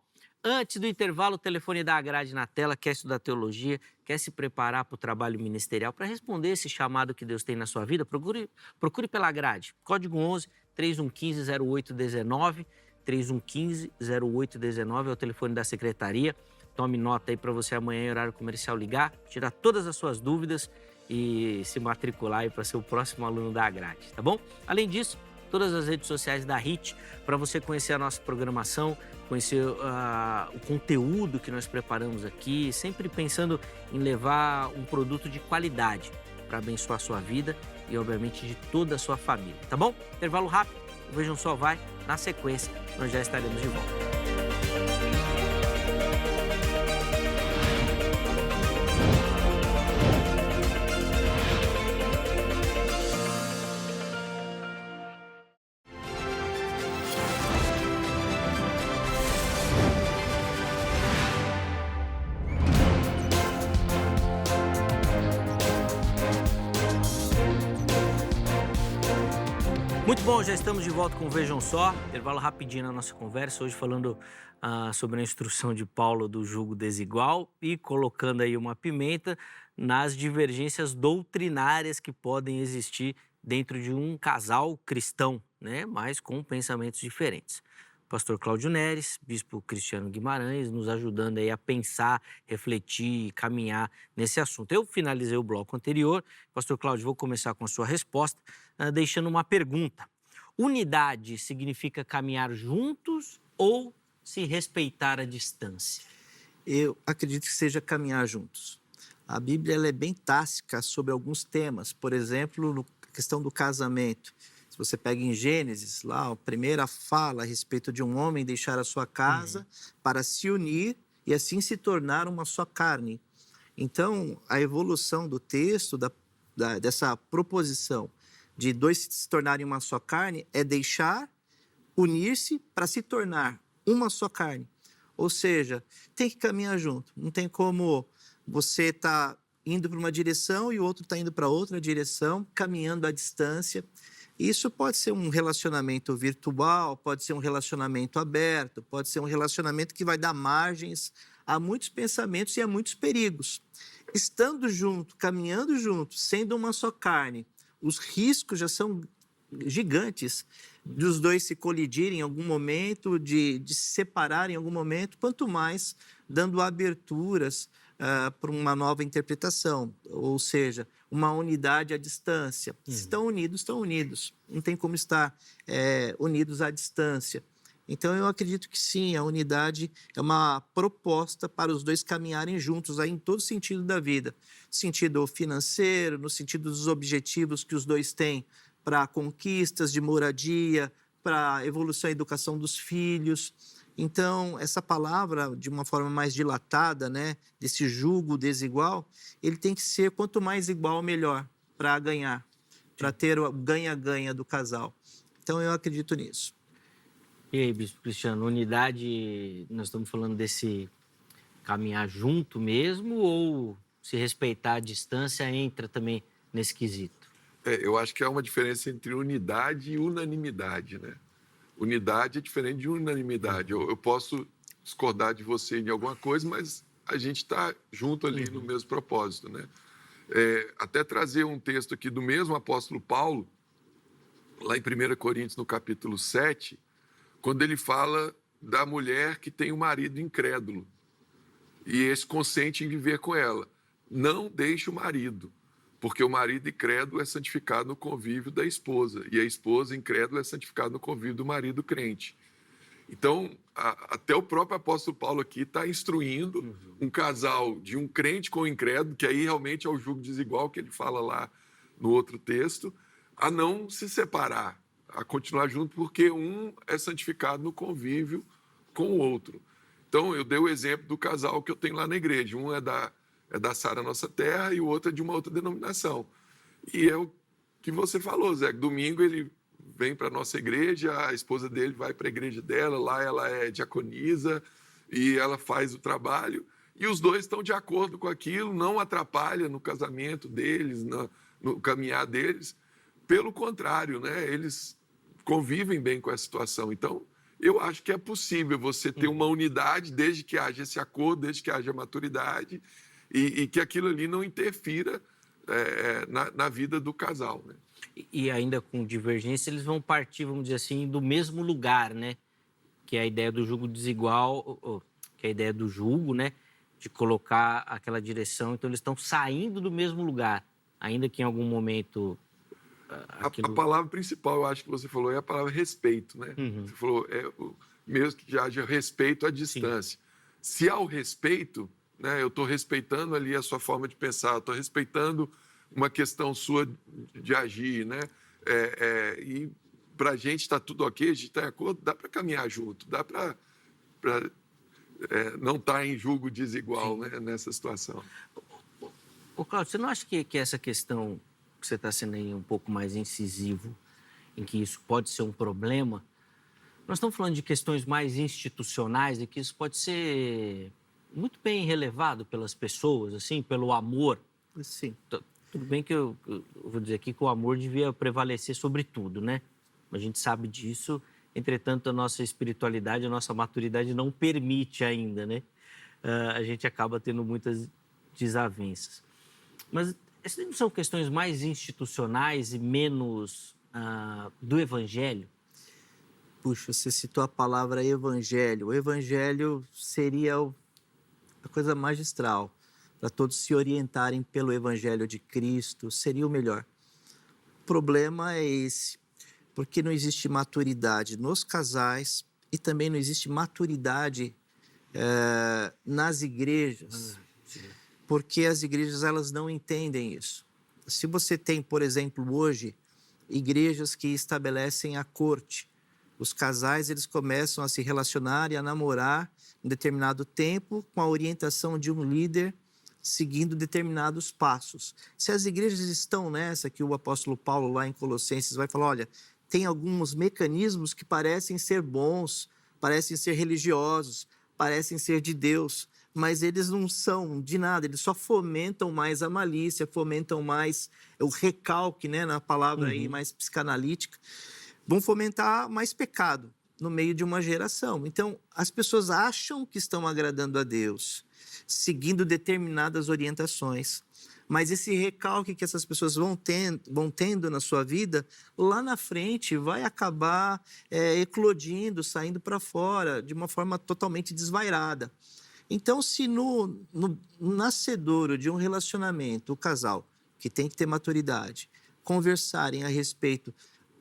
antes do intervalo, o telefone da Agrade na tela, quer estudar teologia, quer se preparar para o trabalho ministerial, para responder esse chamado que Deus tem na sua vida, procure pela Agrade. Código 11 3115 0819, 3115 0819 é o telefone da secretaria. Tome nota aí para você amanhã, em horário comercial, ligar, tirar todas as suas dúvidas e se matricular aí para ser o próximo aluno da Agrade, tá bom? Além disso, todas as redes sociais da HIT, para você conhecer a nossa programação, conhecer o conteúdo que nós preparamos aqui, sempre pensando em levar um produto de qualidade para abençoar a sua vida e, obviamente, de toda a sua família, tá bom? Intervalo rápido, o Vejam Só vai, na sequência, nós já estaremos de volta. Muito bom, já estamos de volta com o Vejam Só. Intervalo rapidinho na nossa conversa, hoje falando sobre a instrução de Paulo do jugo desigual e colocando aí uma pimenta nas divergências doutrinárias que podem existir dentro de um casal cristão, né? Mas com pensamentos diferentes. Pastor Cláudio Neres, Bispo Cristiano Guimarães, nos ajudando aí a pensar, refletir, caminhar nesse assunto. Eu finalizei o bloco anterior. Pastor Cláudio, vou começar com a sua resposta, deixando uma pergunta. Unidade significa caminhar juntos ou se respeitar à distância? Eu acredito que seja caminhar juntos. A Bíblia ela é bem tática sobre alguns temas. Por exemplo, na questão do casamento. Se você pega em Gênesis, lá a primeira fala a respeito de um homem deixar a sua casa para se unir e assim se tornar uma só carne. Então, a evolução do texto, dessa proposição de dois se tornarem uma só carne, é deixar, unir-se para se tornar uma só carne. Ou seja, tem que caminhar junto. Não tem como você estar indo para uma direção e o outro está indo para outra direção, caminhando à distância. Isso pode ser um relacionamento virtual, pode ser um relacionamento aberto, pode ser um relacionamento que vai dar margens a muitos pensamentos e a muitos perigos. Estando junto, caminhando junto, sendo uma só carne, os riscos já são gigantes dos dois se colidirem em algum momento, de se separarem em algum momento, quanto mais dando aberturas para uma nova interpretação, ou seja, uma unidade à distância. Se estão unidos, estão unidos. Não tem como estar unidos à distância. Então, eu acredito que sim, a unidade é uma proposta para os dois caminharem juntos aí em todo sentido da vida. No sentido financeiro, no sentido dos objetivos que os dois têm para conquistas de moradia, para a evolução e educação dos filhos. Então, essa palavra, de uma forma mais dilatada, né, desse jugo desigual, ele tem que ser quanto mais igual, melhor, para ganhar, para ter o ganha-ganha do casal. Então, eu acredito nisso. E aí, Bispo Cristiano, unidade, nós estamos falando desse caminhar junto mesmo ou se respeitar a distância entra também nesse quesito? Eu acho que há uma diferença entre unidade e unanimidade, né? Unidade é diferente de unanimidade. Eu posso discordar de você em alguma coisa, mas a gente está junto ali no mesmo propósito, né? Até trazer um texto aqui do mesmo apóstolo Paulo, lá em 1 Coríntios, no capítulo 7, quando ele fala da mulher que tem um marido incrédulo e esse consente em viver com ela. Não deixe o marido, porque o marido incrédulo é santificado no convívio da esposa e a esposa incrédula é santificada no convívio do marido crente. Então, até o próprio apóstolo Paulo aqui está instruindo um casal de um crente com um incrédulo, que aí realmente é o jugo desigual que ele fala lá no outro texto, a não se separar, a continuar junto, porque um é santificado no convívio com o outro. Então, eu dei o exemplo do casal que eu tenho lá na igreja. Um é da Sara Nossa Terra e o outro é de uma outra denominação. E é o que você falou, Zé. Domingo ele vem para a nossa igreja, a esposa dele vai para a igreja dela, lá ela é diaconisa e ela faz o trabalho. E os dois estão de acordo com aquilo, não atrapalha no casamento deles, no caminhar deles. Pelo contrário, né? Eles convivem bem com essa situação. Então, eu acho que é possível você ter uma unidade desde que haja esse acordo, desde que haja maturidade e que aquilo ali não interfira na vida do casal, né? E ainda com divergência, eles vão partir, vamos dizer assim, do mesmo lugar, né? Que é a ideia do jugo desigual, que é a ideia do jugo, né? De colocar aquela direção. Então, eles estão saindo do mesmo lugar, ainda que em algum momento... A palavra principal, eu acho que você falou, é a palavra respeito, né? Você falou, mesmo que haja respeito à distância. Sim. Se há o respeito, né, eu estou respeitando ali a sua forma de pensar, estou respeitando uma questão sua de agir, né? E para a gente está tudo ok, a gente está em acordo, dá para caminhar junto, dá para não estar em julgo desigual, né, nessa situação. Ô, Cláudio, você não acha que essa questão que você está sendo aí um pouco mais incisivo, em que isso pode ser um problema, nós estamos falando de questões mais institucionais e que isso pode ser muito bem relevado pelas pessoas, assim, pelo amor. Sim. Tudo bem que eu vou dizer aqui que o amor devia prevalecer sobre tudo, né? A gente sabe disso, entretanto, a nossa espiritualidade, a nossa maturidade não permite ainda, né? A gente acaba tendo muitas desavenças. Mas essas não são questões mais institucionais e menos do evangelho? Puxa, você citou a palavra evangelho. O evangelho seria a coisa magistral para todos se orientarem pelo evangelho de Cristo, seria o melhor. O problema é esse, porque não existe maturidade nos casais e também não existe maturidade nas igrejas, porque as igrejas elas não entendem isso. Se você tem, por exemplo, hoje, igrejas que estabelecem a corte, os casais eles começam a se relacionar e a namorar em determinado tempo com a orientação de um líder seguindo determinados passos. Se as igrejas estão nessa, que o apóstolo Paulo lá em Colossenses vai falar, olha, tem alguns mecanismos que parecem ser bons, parecem ser religiosos, parecem ser de Deus, mas eles não são de nada, eles só fomentam mais a malícia, fomentam mais o recalque, né, na palavra aí mais psicanalítica, vão fomentar mais pecado no meio de uma geração. Então, as pessoas acham que estão agradando a Deus, seguindo determinadas orientações, mas esse recalque que essas pessoas vão tendo na sua vida, lá na frente vai acabar eclodindo, saindo para fora de uma forma totalmente desvairada. Então, se no nascedouro de um relacionamento, o casal, que tem que ter maturidade, conversarem a respeito,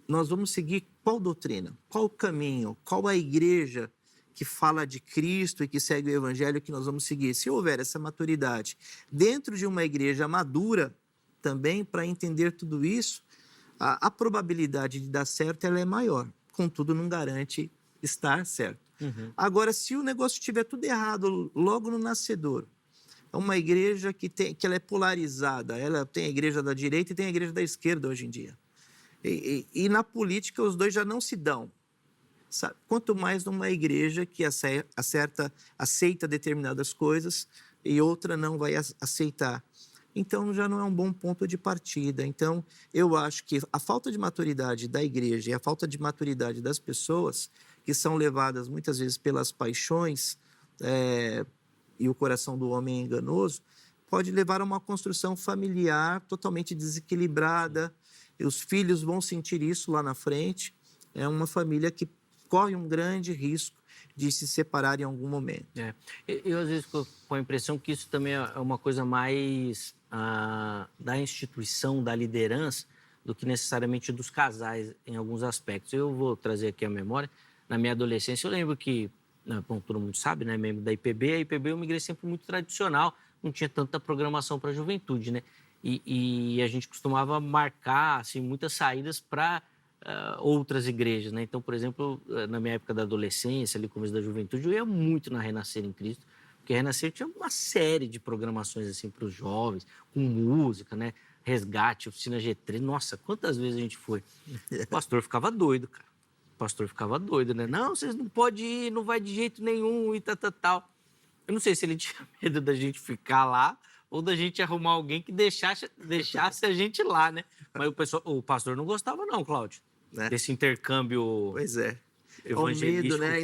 nós vamos seguir qual doutrina, qual o caminho, qual a igreja que fala de Cristo e que segue o Evangelho que nós vamos seguir. Se houver essa maturidade dentro de uma igreja madura também para entender tudo isso, a probabilidade de dar certo ela é maior. Contudo, não garante estar certo. Agora, se o negócio estiver tudo errado logo no nascedor, é uma igreja que ela é polarizada, ela tem a igreja da direita e tem a igreja da esquerda hoje em dia. E na política os dois já não se dão. Sabe? Quanto mais numa igreja que aceita determinadas coisas e outra não vai aceitar. então já não é um bom ponto de partida. Então, eu acho que a falta de maturidade da igreja e a falta de maturidade das pessoas, que são levadas muitas vezes pelas paixões, e o coração do homem é enganoso, pode levar a uma construção familiar totalmente desequilibrada, e os filhos vão sentir isso lá na frente. É uma família que corre um grande risco de se separar em algum momento. Eu às vezes fico com a impressão que isso também é uma coisa mais da instituição, da liderança, do que necessariamente dos casais em alguns aspectos. Eu vou trazer aqui a memória. Na minha adolescência, eu lembro que, bom, todo mundo sabe, né, membro da IPB, a IPB é uma igreja sempre muito tradicional, não tinha tanta programação para a juventude, né? E a gente costumava marcar assim, muitas saídas para outras igrejas, né? Então, por exemplo, na minha época da adolescência, ali começo da juventude, eu ia muito na Renascer em Cristo, porque a Renascer tinha uma série de programações assim para os jovens, com música, né? Resgate, oficina G3. Nossa, quantas vezes a gente foi? O pastor ficava doido, cara. O pastor ficava doido, né? Não, vocês não podem ir, não vai de jeito nenhum e tal. Eu não sei se ele tinha medo da gente ficar lá ou da gente arrumar alguém que deixasse a gente lá, né? Mas o pastor não gostava não, Cláudio, desse intercâmbio Pois é. O evangelístico, medo, né?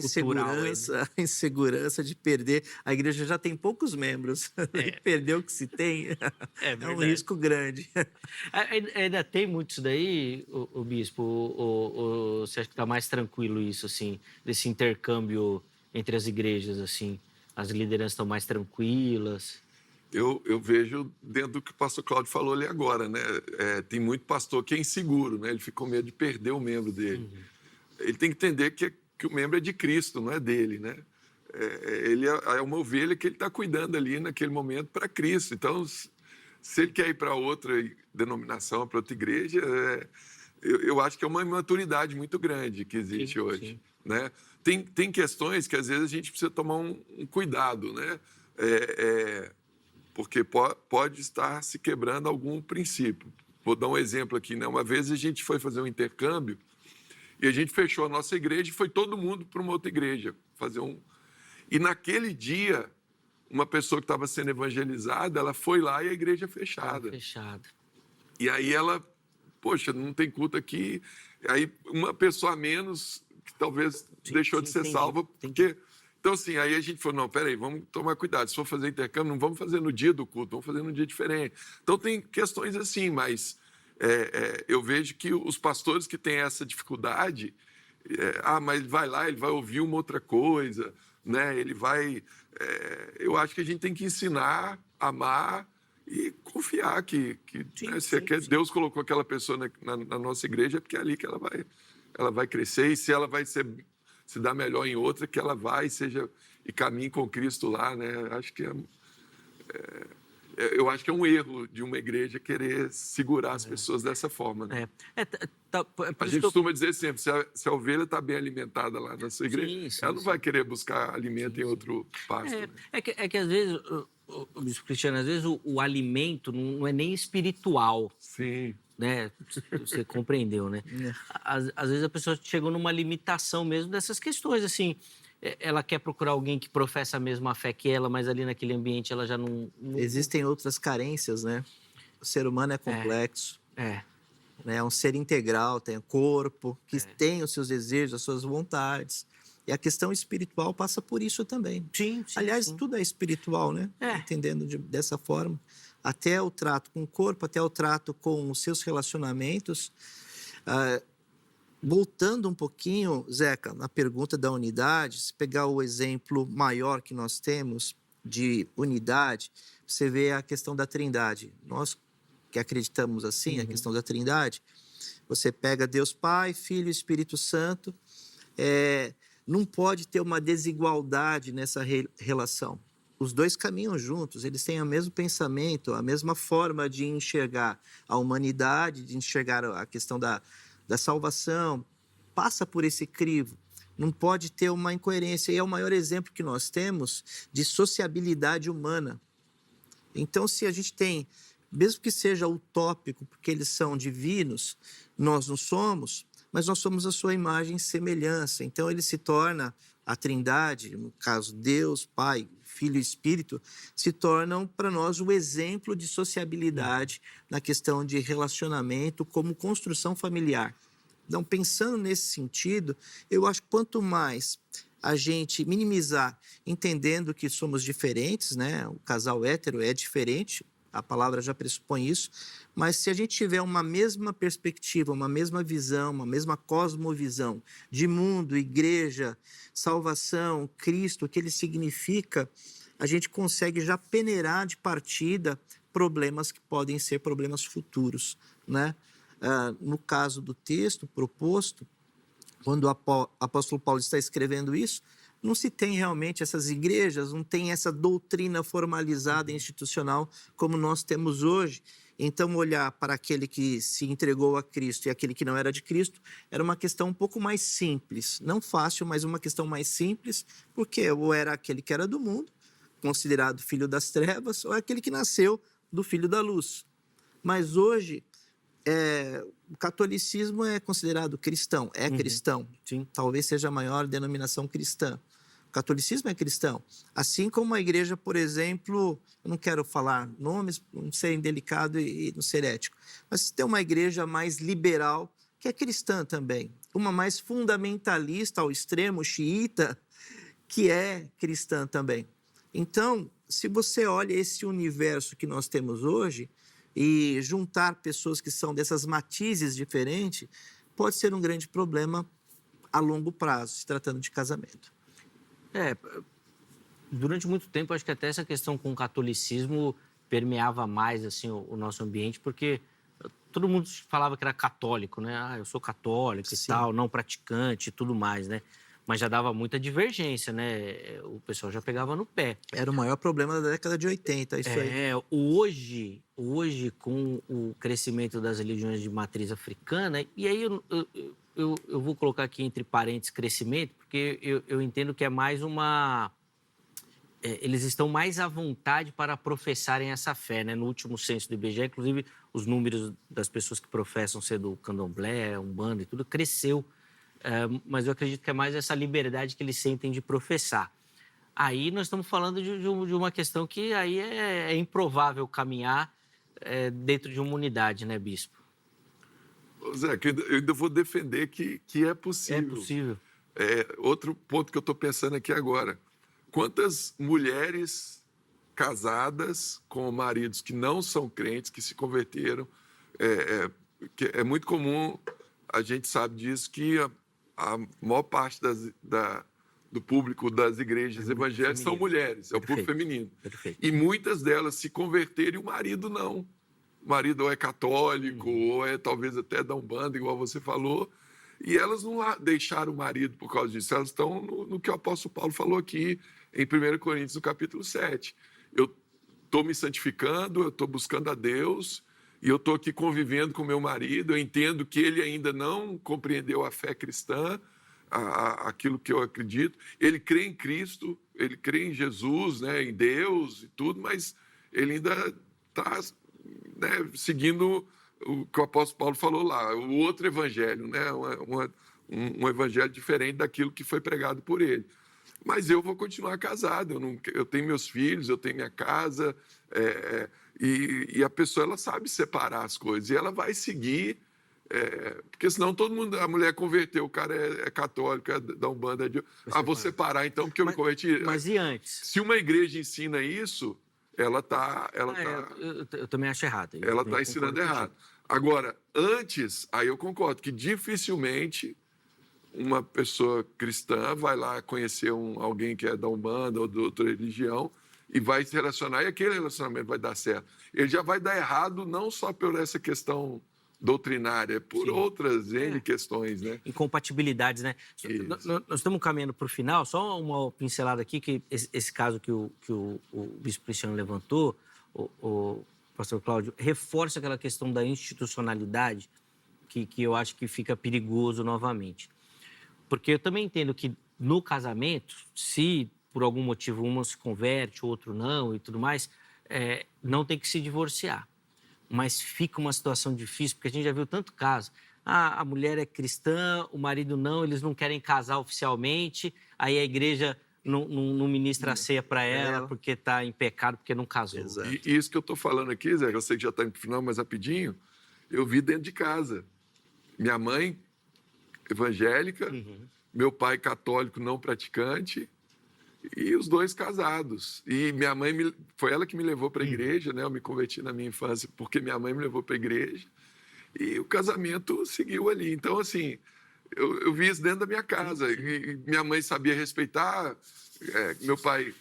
A insegurança de perder. A igreja já tem poucos membros. Perder o que se tem é um risco grande. Ainda tem muito isso daí, o bispo? Ou você acha que está mais tranquilo isso, assim, desse intercâmbio entre as igrejas, assim? As lideranças estão mais tranquilas? Eu vejo dentro do que o pastor Cláudio falou ali agora, né? Tem muito pastor que é inseguro, né? Ele fica com medo de perder o membro dele. Ele tem que entender que o membro é de Cristo, não é dele, né? Ele é uma ovelha que ele está cuidando ali naquele momento para Cristo. Então, se ele quer ir para outra denominação, para outra igreja, eu acho que é uma imaturidade muito grande que existe hoje, sim. Né? Tem questões que às vezes a gente precisa tomar um cuidado, né? Porque pode estar se quebrando algum princípio. Vou dar um exemplo aqui, né? Uma vez a gente foi fazer um intercâmbio e a gente fechou a nossa igreja e foi todo mundo para uma outra igreja fazer um. E naquele dia, uma pessoa que estava sendo evangelizada, ela foi lá e a igreja fechada. E aí ela, poxa, não tem culto aqui. Aí uma pessoa a menos que talvez deixou de ser salva, porque... Então, assim, aí a gente falou, não, peraí, vamos tomar cuidado. Se for fazer intercâmbio, não vamos fazer no dia do culto, vamos fazer num dia diferente. Então, tem questões assim, mas eu vejo que os pastores que têm essa dificuldade, mas ele vai lá, ele vai ouvir uma outra coisa, né? Ele vai... eu acho que a gente tem que ensinar, amar e confiar que se Deus colocou aquela pessoa na nossa igreja, é porque é ali que ela vai crescer, e se ela vai se dar melhor em outra, que ela vai e caminhe com Cristo lá, né? Acho que eu acho que é um erro de uma igreja querer segurar as pessoas dessa forma, né? A gente costuma dizer sempre, se a ovelha está bem alimentada lá na sua igreja, ela não vai querer buscar alimento em outro pasto. Né? É que às vezes, o bispo Cristiano, às vezes o alimento não é nem espiritual. Sim. Né? Você compreendeu, né? Às vezes a pessoa chegou numa limitação mesmo dessas questões, assim, ela quer procurar alguém que professa a mesma fé que ela, mas ali naquele ambiente ela já não... Existem outras carências, né? O ser humano é complexo, né? É um ser integral, tem o corpo, que tem os seus desejos, as suas vontades. E a questão espiritual passa por isso também. Sim, aliás, tudo é espiritual, né? Entendendo dessa forma. Até o trato com o corpo, até o trato com os seus relacionamentos. Voltando um pouquinho, Zeca, na pergunta da unidade, se pegar o exemplo maior que nós temos de unidade, você vê a questão da Trindade. Nós que acreditamos assim, a questão da Trindade, você pega Deus Pai, Filho e Espírito Santo, não pode ter uma desigualdade nessa relação. Os dois caminham juntos, eles têm o mesmo pensamento, a mesma forma de enxergar a humanidade, de enxergar a questão da salvação, passa por esse crivo. Não pode ter uma incoerência. E é o maior exemplo que nós temos de sociabilidade humana. Então, se a gente tem, mesmo que seja utópico, porque eles são divinos, nós não somos, mas nós somos a sua imagem e semelhança. Então, ele se torna a Trindade, no caso Deus, Pai, Filho e Espírito, se tornam para nós o exemplo de sociabilidade na questão de relacionamento como construção familiar. Então, pensando nesse sentido, eu acho que quanto mais a gente minimizar, entendendo que somos diferentes, né? O casal hétero é diferente, a palavra já pressupõe isso, mas se a gente tiver uma mesma perspectiva, uma mesma visão, uma mesma cosmovisão de mundo, igreja, salvação, Cristo, o que ele significa, a gente consegue já peneirar de partida problemas que podem ser problemas futuros, né? No caso do texto proposto, quando o apóstolo Paulo está escrevendo isso, não se tem realmente essas igrejas, não tem essa doutrina formalizada, institucional, como nós temos hoje. Então, olhar para aquele que se entregou a Cristo e aquele que não era de Cristo, era uma questão um pouco mais simples. Não fácil, mas uma questão mais simples, porque ou era aquele que era do mundo, considerado filho das trevas, ou é aquele que nasceu do filho da luz. Mas hoje, o catolicismo é considerado cristão, cristão. Sim. Talvez seja a maior denominação cristã. O catolicismo é cristão. Assim como a igreja, por exemplo, eu não quero falar nomes, não ser indelicado e não ser ético, mas tem uma igreja mais liberal, que é cristã também. Uma mais fundamentalista ao extremo, xiita, que é cristã também. Então, se você olha esse universo que nós temos hoje, e juntar pessoas que são dessas matizes diferentes pode ser um grande problema a longo prazo, se tratando de casamento. Durante muito tempo, acho que até essa questão com o catolicismo permeava mais assim, o nosso ambiente, porque todo mundo falava que era católico, né? Eu sou católico e tal, não praticante e tudo mais, né? Mas já dava muita divergência, né? O pessoal já pegava no pé. Era o maior problema da década de 80, isso aí. Hoje, com o crescimento das religiões de matriz africana, e aí eu vou colocar aqui entre parênteses crescimento, porque eu entendo que é mais uma... eles estão mais à vontade para professarem essa fé, né? No último censo do IBGE, inclusive, os números das pessoas que professam ser do candomblé, umbanda e tudo, cresceu. Mas eu acredito que é mais essa liberdade que eles sentem de professar. Aí nós estamos falando de uma questão que aí é improvável caminhar dentro de uma unidade, né, bispo? Zé, eu ainda vou defender que é possível. É possível. Outro ponto que eu estou pensando aqui agora. Quantas mulheres casadas com maridos que não são crentes, que se converteram, que é muito comum, a gente sabe disso, que a maior parte do público das igrejas evangélicas são mulheres, é o público feminino. Perfeito. E muitas delas se converteram e o marido não. O marido ou é católico, ou é talvez até da Umbanda, igual você falou, e elas não deixaram o marido por causa disso. Elas estão no que o apóstolo Paulo falou aqui em 1 Coríntios, no capítulo 7. Eu estou me santificando, eu estou buscando a Deus, e eu estou aqui convivendo com meu marido, eu entendo que ele ainda não compreendeu a fé cristã, aquilo que eu acredito. Ele crê em Cristo, ele crê em Jesus, né, em Deus e tudo, mas ele ainda está, né, seguindo o que o apóstolo Paulo falou lá, o outro evangelho, né, um evangelho diferente daquilo que foi pregado por ele. Mas eu vou continuar casado, eu tenho meus filhos, eu tenho minha casa, e a pessoa ela sabe separar as coisas, e ela vai seguir, porque senão todo mundo, a mulher converteu, o cara é católico, é da Umbanda, vou separar então, porque eu me converti. Mas e antes? Se uma igreja ensina isso, ela tá eu também acho errado. Ela está ensinando errado. Agora, antes, aí eu concordo que dificilmente uma pessoa cristã vai lá conhecer alguém que é da Umbanda ou de outra religião e vai se relacionar, e aquele relacionamento vai dar certo. Ele já vai dar errado não só por essa questão doutrinária, por outras N questões, né? Incompatibilidades, né? Nós estamos caminhando para o final, só uma pincelada aqui, que esse caso que o bispo Cristiano levantou, o pastor Cláudio, reforça aquela questão da institucionalidade que eu acho que fica perigoso novamente. Porque eu também entendo que no casamento, se por algum motivo um se converte, o outro não e tudo mais, não tem que se divorciar. mas fica uma situação difícil, porque a gente já viu tanto caso. Ah, a mulher é cristã, o marido não, eles não querem casar oficialmente, aí a igreja não ministra a ceia para ela porque está em pecado, porque não casou. Exato. E isso que eu estou falando aqui, Zé, eu sei que já está indo para o final, mas rapidinho, eu vi dentro de casa. Minha mãe, evangélica, meu pai, católico, não praticante, e os dois casados. E minha mãe, foi ela que me levou para a igreja, né? Eu me converti na minha infância porque minha mãe me levou para a igreja. E o casamento seguiu ali. Então, assim, eu vi isso dentro da minha casa. E minha mãe sabia respeitar. Meu pai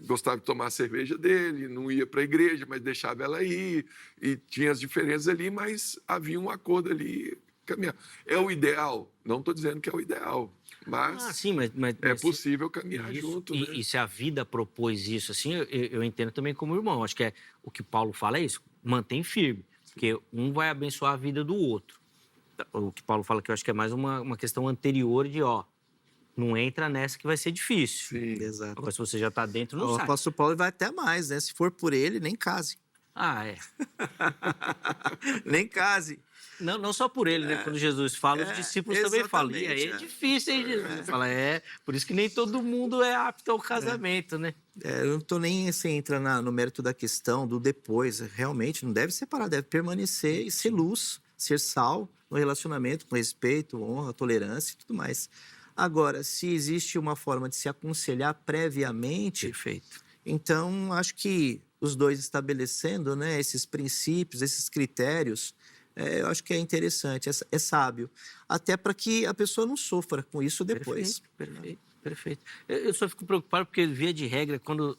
gostava de tomar a cerveja dele, não ia para a igreja, mas deixava ela ir. E tinha as diferenças ali, mas havia um acordo ali. Caminhar. É o ideal? Não estou dizendo que é o ideal, mas, sim, mas é possível caminhar junto. Né? E se a vida propôs isso, assim, eu entendo também como irmão. Acho que o que Paulo fala é isso, mantém firme. Porque um vai abençoar a vida do outro. O que Paulo fala que eu acho que é mais uma questão anterior de, não entra nessa que vai ser difícil. Sim. Exato. Agora, se você já está dentro, não O sai. apóstolo Paulo vai até mais, né? Se for por ele, nem case. É. Nem case. Não só por ele, né? Quando Jesus fala, os discípulos também falam. E aí é difícil, hein, Jesus? Fala, por isso que nem todo mundo é apto ao casamento, né? Eu não estou nem assim, entrando no mérito da questão do depois. Realmente não deve separar, deve permanecer e ser luz, ser sal no relacionamento, com respeito, honra, tolerância e tudo mais. Agora, se existe uma forma de se aconselhar previamente, Perfeito. então acho que os dois estabelecendo, né, esses princípios, esses critérios, eu acho que é interessante, é sábio. Até para que a pessoa não sofra com isso depois. Perfeito. Eu só fico preocupado porque, via de regra, quando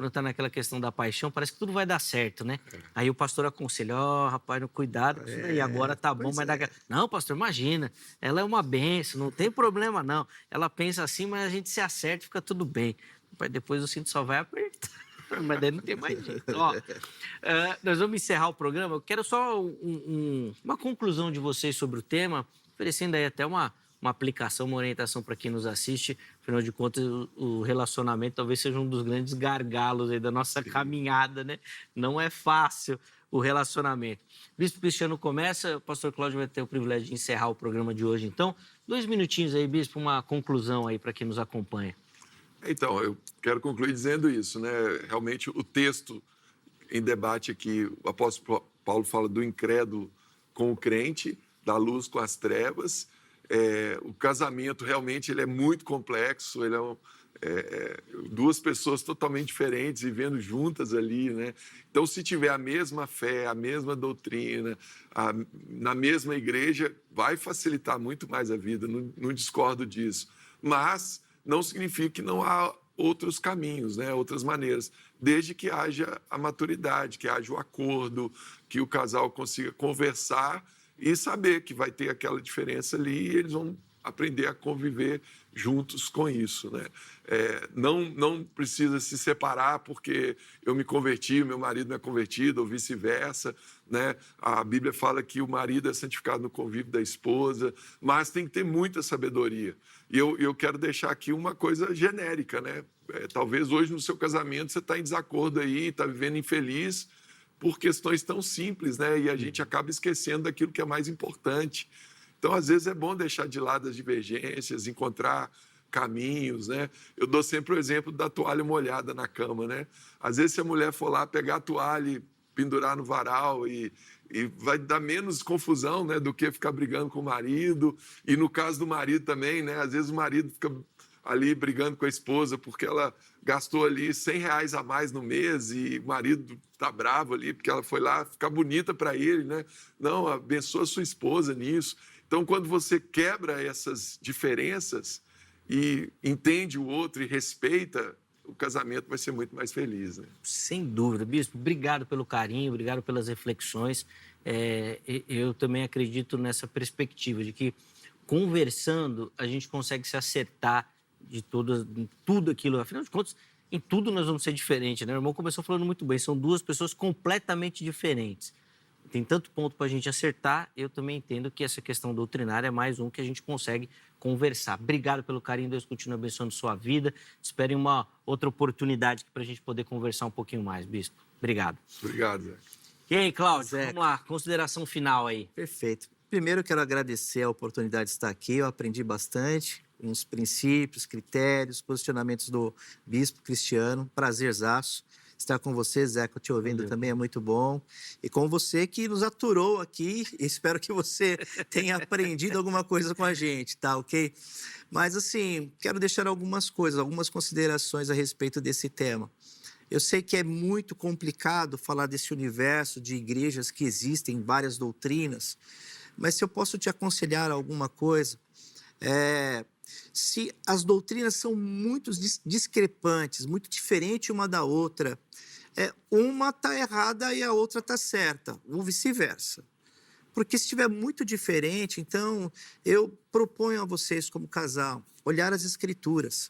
está naquela questão da paixão, parece que tudo vai dar certo, né? Aí o pastor aconselha, rapaz, cuidado com isso daí, agora tá bom, mas daqui... Não, pastor, imagina, ela é uma bênção, não tem problema não. Ela pensa assim, mas a gente se acerta e fica tudo bem. Depois o cinto só vai apertar. Mas daí não tem mais jeito. Nós vamos encerrar o programa. Eu quero só uma conclusão de vocês sobre o tema, oferecendo aí até uma aplicação, uma orientação para quem nos assiste. Afinal de contas, o relacionamento talvez seja um dos grandes gargalos aí da nossa caminhada, né? Não é fácil o relacionamento. Bispo Cristiano começa, o pastor Cláudio vai ter o privilégio de encerrar o programa de hoje. Então, 2 minutinhos aí, Bispo, uma conclusão aí para quem nos acompanha. Então, eu quero concluir dizendo isso, né? Realmente, o texto em debate aqui, o apóstolo Paulo fala do incrédulo com o crente, da luz com as trevas. O casamento, realmente, ele é muito complexo, ele duas pessoas totalmente diferentes vivendo juntas ali, né? Então, se tiver a mesma fé, a mesma doutrina, na mesma igreja, vai facilitar muito mais a vida, não discordo disso. Mas não significa que não há outros caminhos, né? Outras maneiras, desde que haja a maturidade, que haja o acordo, que o casal consiga conversar e saber que vai ter aquela diferença ali e eles vão aprender a conviver juntos com isso, né? Não precisa se separar porque eu me converti, meu marido não é convertido, ou vice-versa, né? A Bíblia fala que o marido é santificado no convívio da esposa, mas tem que ter muita sabedoria. E eu quero deixar aqui uma coisa genérica, né? Talvez hoje no seu casamento você está em desacordo aí, está vivendo infeliz por questões tão simples, né? E a gente acaba esquecendo daquilo que é mais importante. Então, às vezes, é bom deixar de lado as divergências, encontrar caminhos, né? Eu dou sempre o exemplo da toalha molhada na cama, né? Às vezes, se a mulher for lá pegar a toalha e pendurar no varal e vai dar menos confusão, né, do que ficar brigando com o marido. E no caso do marido também, né? Às vezes o marido fica ali brigando com a esposa porque ela gastou ali R$100 a mais no mês e o marido está bravo ali porque ela foi lá ficar bonita para ele, né? Não, abençoa a sua esposa nisso. Então, quando você quebra essas diferenças e entende o outro e respeita, o casamento vai ser muito mais feliz, né? Sem dúvida. Bispo, obrigado pelo carinho, obrigado pelas reflexões. Eu também acredito nessa perspectiva de que, conversando, a gente consegue se acertar de tudo aquilo. Afinal de contas, em tudo nós vamos ser diferentes, né? O irmão começou falando muito bem, são duas pessoas completamente diferentes. Tem tanto ponto para a gente acertar, eu também entendo que essa questão doutrinária é mais um que a gente consegue conversar. Obrigado pelo carinho, Deus continue abençoando sua vida. Esperem uma outra oportunidade para a gente poder conversar um pouquinho mais, Bispo. Obrigado. Obrigado, Zé. E aí, Cláudio, Zeca. vamos lá, consideração final aí. Perfeito. Primeiro, eu quero agradecer a oportunidade de estar aqui. Eu aprendi bastante com os princípios, critérios, posicionamentos do Bispo Cristiano. Prazerzaço estar com você, Zeca, te ouvindo também é muito bom. E com você que nos aturou aqui, espero que você tenha aprendido alguma coisa com a gente, tá ok? Mas, assim, quero deixar algumas coisas, algumas considerações a respeito desse tema. Eu sei que é muito complicado falar desse universo de igrejas que existem, várias doutrinas, mas se eu posso te aconselhar alguma coisa, se as doutrinas são muito discrepantes, muito diferentes uma da outra, uma está errada e a outra está certa, ou vice-versa. Porque se estiver muito diferente, então eu proponho a vocês como casal, olhar as Escrituras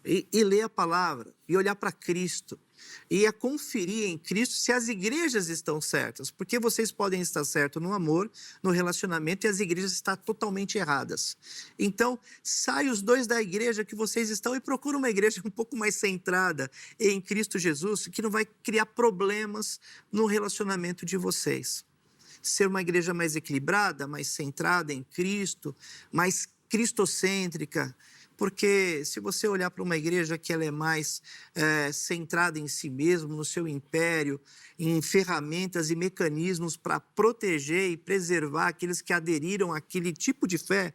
e ler a palavra, e olhar para Cristo, e a conferir em Cristo se as igrejas estão certas, porque vocês podem estar certos no amor, no relacionamento, e as igrejas estão totalmente erradas. Então, sai os dois da igreja que vocês estão e procura uma igreja um pouco mais centrada em Cristo Jesus, que não vai criar problemas no relacionamento de vocês. Ser uma igreja mais equilibrada, mais centrada em Cristo, mais cristocêntrica, porque se você olhar para uma igreja que ela é mais centrada em si mesmo, no seu império, em ferramentas e mecanismos para proteger e preservar aqueles que aderiram àquele tipo de fé,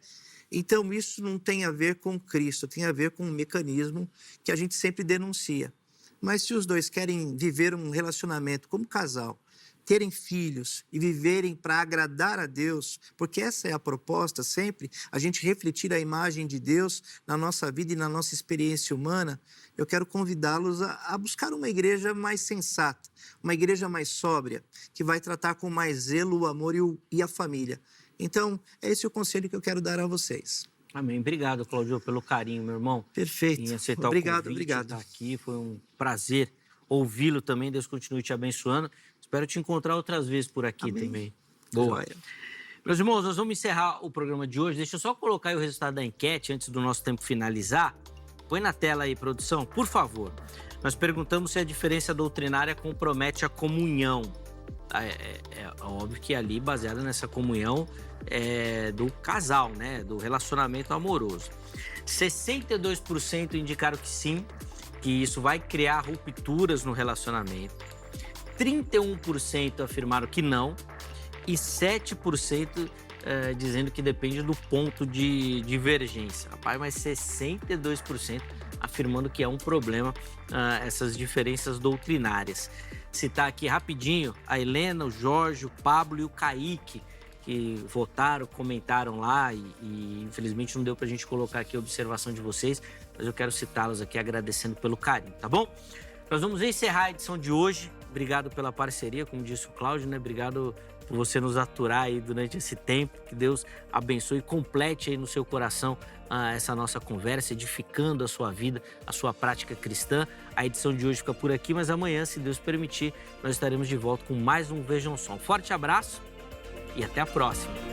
então isso não tem a ver com Cristo, tem a ver com um mecanismo que a gente sempre denuncia. Mas se os dois querem viver um relacionamento como casal, terem filhos e viverem para agradar a Deus, porque essa é a proposta sempre, a gente refletir a imagem de Deus na nossa vida e na nossa experiência humana, eu quero convidá-los a buscar uma igreja mais sensata, uma igreja mais sóbria, que vai tratar com mais zelo o amor e a família. Então, é esse o conselho que eu quero dar a vocês. Amém. Obrigado, Cláudio, pelo carinho, meu irmão. Perfeito. Em aceitar Obrigado, o convite, obrigado. estar aqui. Foi um prazer ouvi-lo também. Deus continue te abençoando. Espero te encontrar outras vezes por aqui. Amém. Também. Boa. Joia. Meus irmãos, nós vamos encerrar o programa de hoje. Deixa eu só colocar aí o resultado da enquete antes do nosso tempo finalizar. Põe na tela aí, produção, por favor. Nós perguntamos se a diferença doutrinária compromete a comunhão. É óbvio que ali, baseada nessa comunhão do casal, né? Do relacionamento amoroso. 62% indicaram que sim, que isso vai criar rupturas no relacionamento. 31% afirmaram que não e 7% dizendo que depende do ponto de divergência. Rapaz, mas 62% afirmando que é um problema essas diferenças doutrinárias. Citar aqui rapidinho a Helena, o Jorge, o Pablo e o Kaique, que votaram, comentaram lá e infelizmente não deu pra gente colocar aqui a observação de vocês, mas eu quero citá-los aqui agradecendo pelo carinho, tá bom? Nós vamos encerrar a edição de hoje. Obrigado pela parceria, como disse o Cláudio, né? Obrigado por você nos aturar aí durante esse tempo. Que Deus abençoe e complete aí no seu coração essa nossa conversa, edificando a sua vida, a sua prática cristã. A edição de hoje fica por aqui, mas amanhã, se Deus permitir, nós estaremos de volta com mais um Vejam Só. Um forte abraço e até a próxima.